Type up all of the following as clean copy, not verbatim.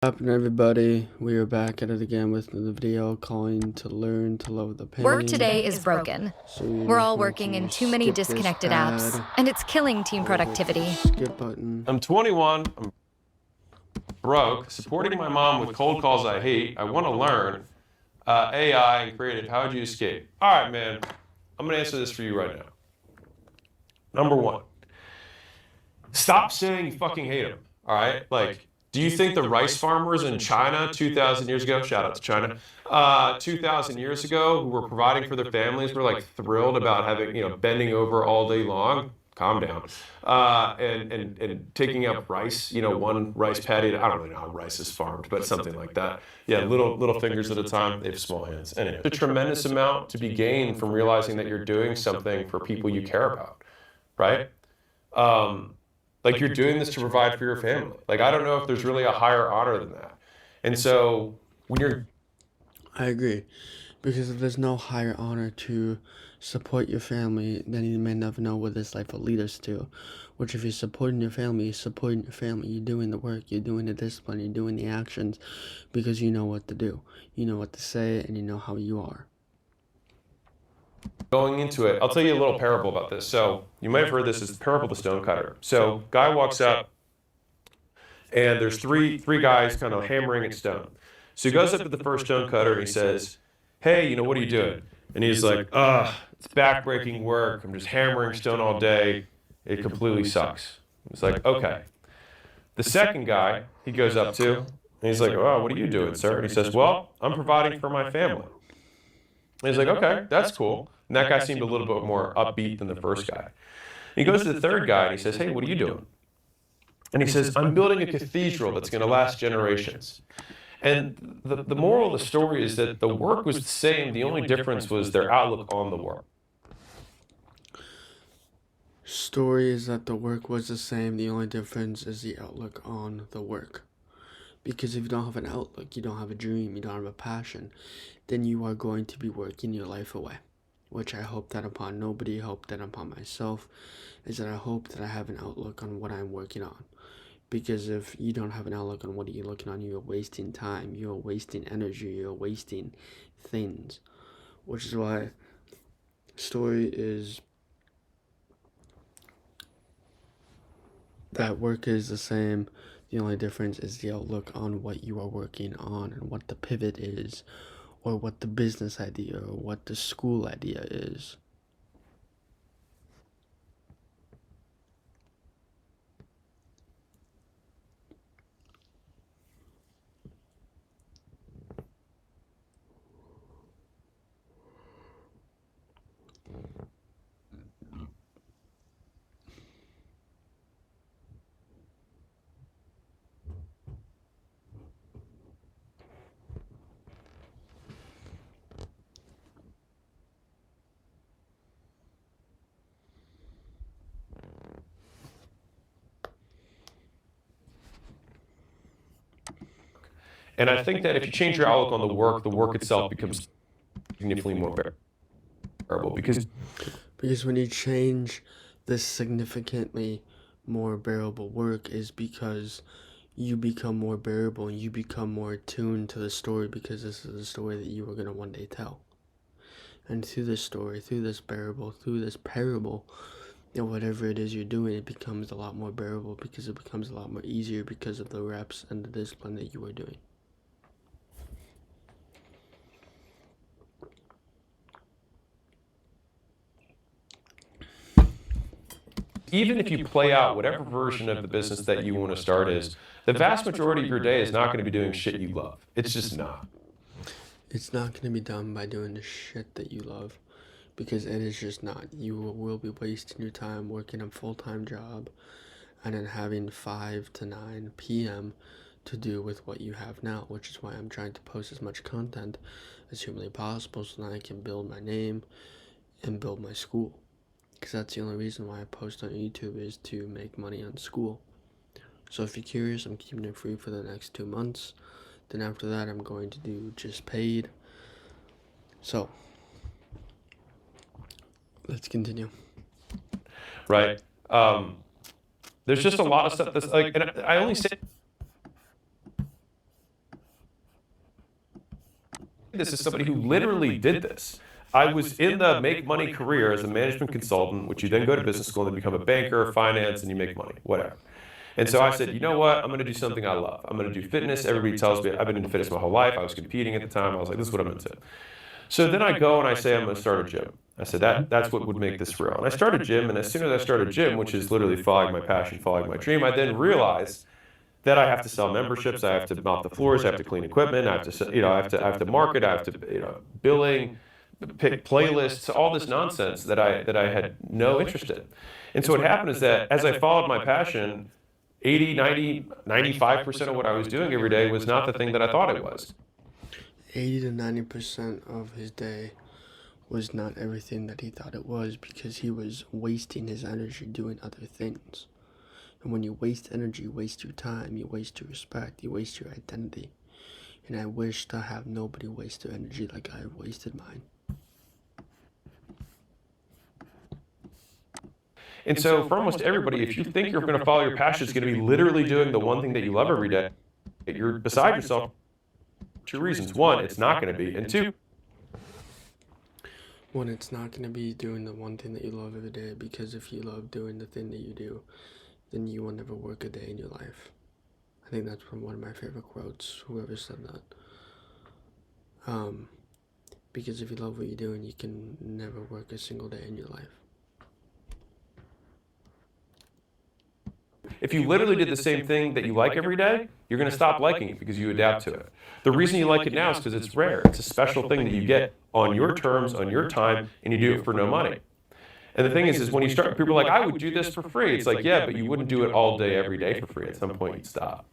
Happening, everybody? We are back at it again with another video calling to learn to love the pain. Work today is broken. So We're all working in too many disconnected apps, and it's killing team productivity. Skip button. I'm 21. I'm broke. Supporting my mom with cold calls I hate. I want to learn AI and creative. How would you escape? All right, man. I'm going to answer this for you right now. Number one, stop saying you fucking hate them. All right? Like, do you think the rice farmers in China 2,000 years ago, shout out to China, 2,000 years ago who were providing for their families were like thrilled about having, bending over all day long? Calm down. And taking up rice, one rice paddy. I don't really know how rice is farmed, but something like that. Yeah, little fingers at a time. They have small hands. Anyway, a tremendous amount to be gained from realizing that you're doing something for people you care about, right? Like you're doing this to provide for your family. Like I don't know if there's really a higher honor than that. And so when you're I agree. Because if there's no higher honor to support your family, then you may never know what this life will lead us to. Which if you're supporting your family, you're doing the work, you're doing the discipline, you're doing the actions because you know what to do. You know what to say and you know how you are. going into it, I'll tell you a little parable about this. So you might have heard this as the parable of the stonecutter. So guy walks up and there's three guys kind of hammering at stone. So he goes up to the first stonecutter and he says, "Hey, what are you doing?" And he's like, it's backbreaking work. I'm just hammering stone all day. It completely sucks." It's like, okay. The second guy he goes up to and he's like, "Oh, what are you doing, sir?" And he says, "Well, I'm providing for my family." And he's like, "Okay, that's cool." And that guy seemed a little bit more upbeat than the first guy. He goes to the third guy and he says, "Hey, what are you doing?" And he says, "I'm building a cathedral that's going to last generations." And the moral of the story is that the work was the same. The only difference was their outlook on the work. Story is that the work was the same. The only difference is the outlook on the work. Because if you don't have an outlook, you don't have a dream, you don't have a passion, then you are going to be working your life away. Which I hope that upon nobody, hope that upon myself, is that I hope that I have an outlook on what I'm working on. Because if you don't have an outlook on what you're looking on, you're wasting time, you're wasting energy, you're wasting things. Which is why story is that work is the same. The only difference is the outlook on what you are working on and what the pivot is, or what the business idea or what the school idea is. And I think that if you change your outlook on the work itself becomes significantly more bearable because when you change this significantly more bearable work is because you become more bearable and you become more attuned to the story, because this is the story that you are going to one day tell. And through this story, through this parable, whatever it is you're doing, it becomes a lot more bearable because it becomes a lot more easier because of the reps and the discipline that you are doing. even if you play out whatever version of the business that you want to start is, the vast majority of your day is not going to be doing shit you love. It's just not. It's not going to be done by doing the shit that you love, because it is just not. You will be wasting your time working a full-time job and then having 5 to 9 p.m. to do with what you have now, which is why I'm trying to post as much content as humanly possible so that I can build my name and build my school. Because that's the only reason why I post on YouTube, is to make money on school. So if you're curious, I'm keeping it free for the next 2 months. Then after that, I'm going to do just paid. So, let's continue. Right? There's just a lot of stuff that's like, and I only say this is somebody who literally did this. I was in the make money career as a management consultant, which you then go to business school and then become a banker, finance, and you make money, whatever. And so I said, you know what? I'm going to do something I love. I'm going to do fitness. Everybody tells me I've been into fitness my whole life. I was competing at the time. I was like, this is what I'm into. So then I go and I say, I'm going to start a gym. I said, that's what would make this real. And I started a gym. And as soon as I started a gym, which is literally following my passion, following my dream, I then realized that I have to sell memberships. I have to mop the floors. I have to clean equipment. I have to, I have to market. I have to, billing, pick playlists, all this nonsense that I had no interest in. And so what happened is that as I followed my passion, 80, 90, 95% of what I was doing every day was not the thing that I thought it was. 80 to 90% of his day was not everything that he thought it was, because he was wasting his energy doing other things. And when you waste energy, you waste your time, you waste your respect, you waste your identity. And I wish to have nobody waste their energy like I wasted mine. And so for almost everybody, if you think you're going to follow your passion, it's going to be literally doing the one thing that you love every day, you're beside yourself. Two reasons. One, it's not going to be. And two, one, it's not going to be doing the one thing that you love every day, because if you love doing the thing that you do, then you will never work a day in your life. I think that's from one of my favorite quotes, whoever said that. Because if you love what you're doing, you can never work a single day in your life. if you literally did the same thing that you like every day, you're going to stop liking it because you adapt to it. The reason you like it now is because it's rare. It's a special thing that you get on your terms, on your time, and you do it for no money. And the thing is when you start, people are like, I would do this for free. It's like, yeah, but you wouldn't do it all day, every day for free. At some point, you'd stop.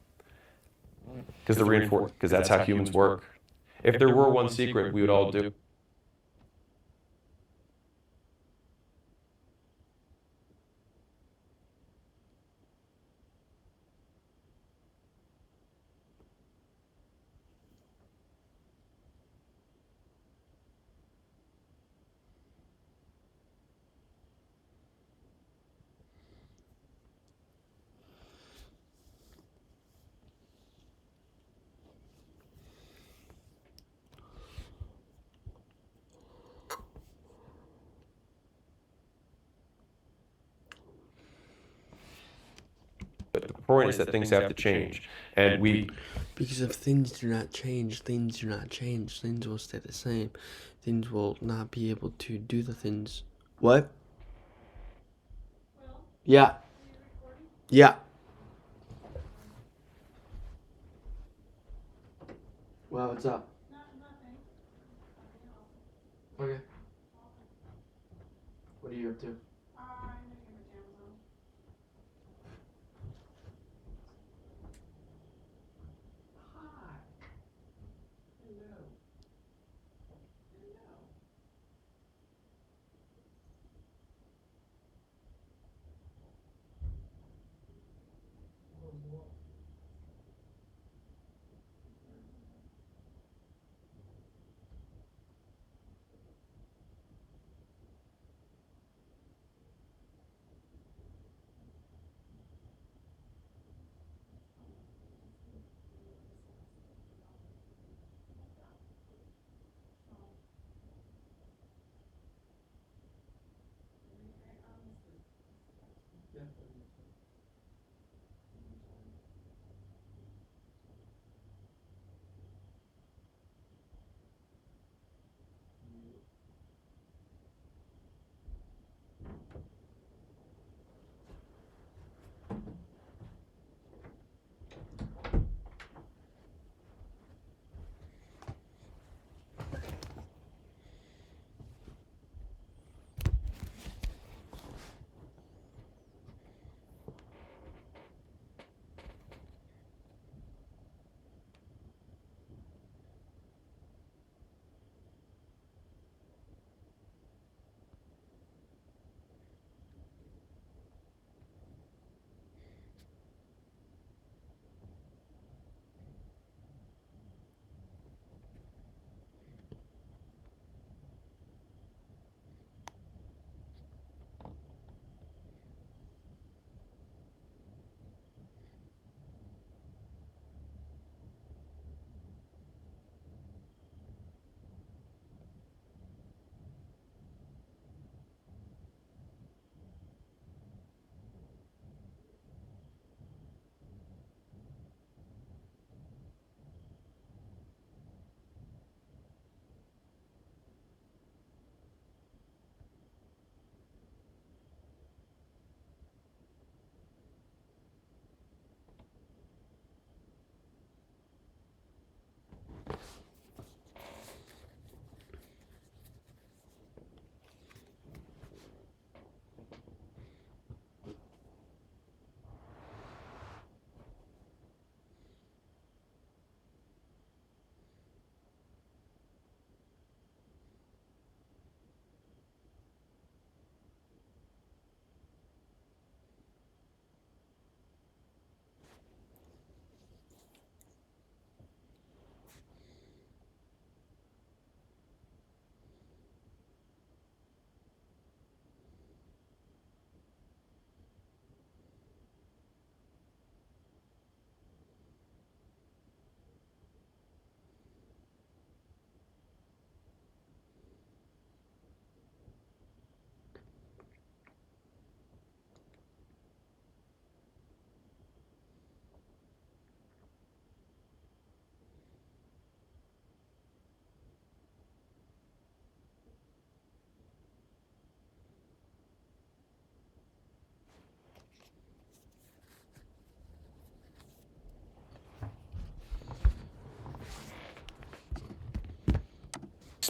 Because that's how humans work. If there were one secret, we would all do. But the point is that things have to change. And because if things do not change, things do not change. Things will stay the same. Things will not be able to do the things. What? Yeah. Yeah. Wow, what's up? Okay. What are you up to?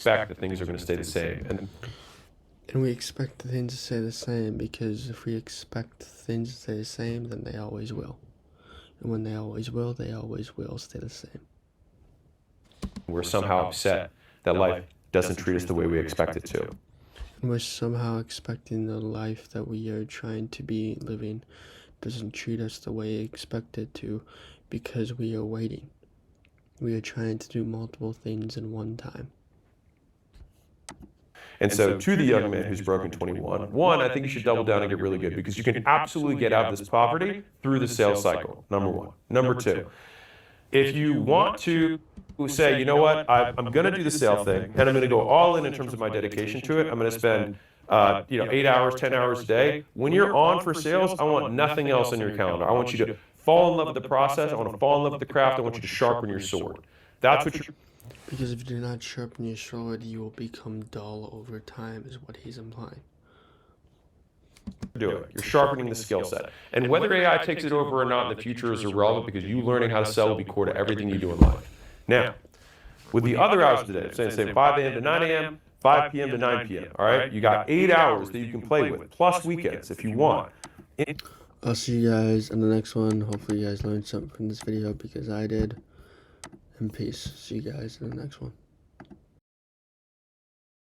expect that things are going to stay the same. And we expect the things to stay the same because if we expect things to stay the same, then they always will. And when they always will stay the same. We're somehow upset that life doesn't treat us the way we expect it to. And we're somehow expecting the life that we are trying to be living doesn't treat us the way we expect it to because we are waiting. We are trying to do multiple things in one time. And so to the young man who's broken 21, one, I think you should double down and get really good because you can absolutely get out of this poverty through the sales cycle, number one. Number two, if you want to say, you know what, I'm going to do the sale thing and I'm going to go all in terms of my dedication to it. I'm going to spend 8 hours, 10 hours a day. When you're on for sales, I want nothing else on your calendar. I want you to fall in love with the process. I want to fall in love with the craft. I want you to sharpen your sword. That's what you're... Because if you do not sharpen your sword, you will become dull over time, is what he's implying. doing. You're sharpening the skill set. And whether AI takes it over or not in the future is irrelevant because you learning how to sell will be core to everything you do in life. Now, with the other hours of the day, say 5 a.m. to 9 a.m., 5 p.m. to 9 p.m., all right? You got 8 hours that you can play with, plus weekends if you want. I'll see you guys in the next one. Hopefully you guys learned something from this video because I did. And peace. See you guys in the next one.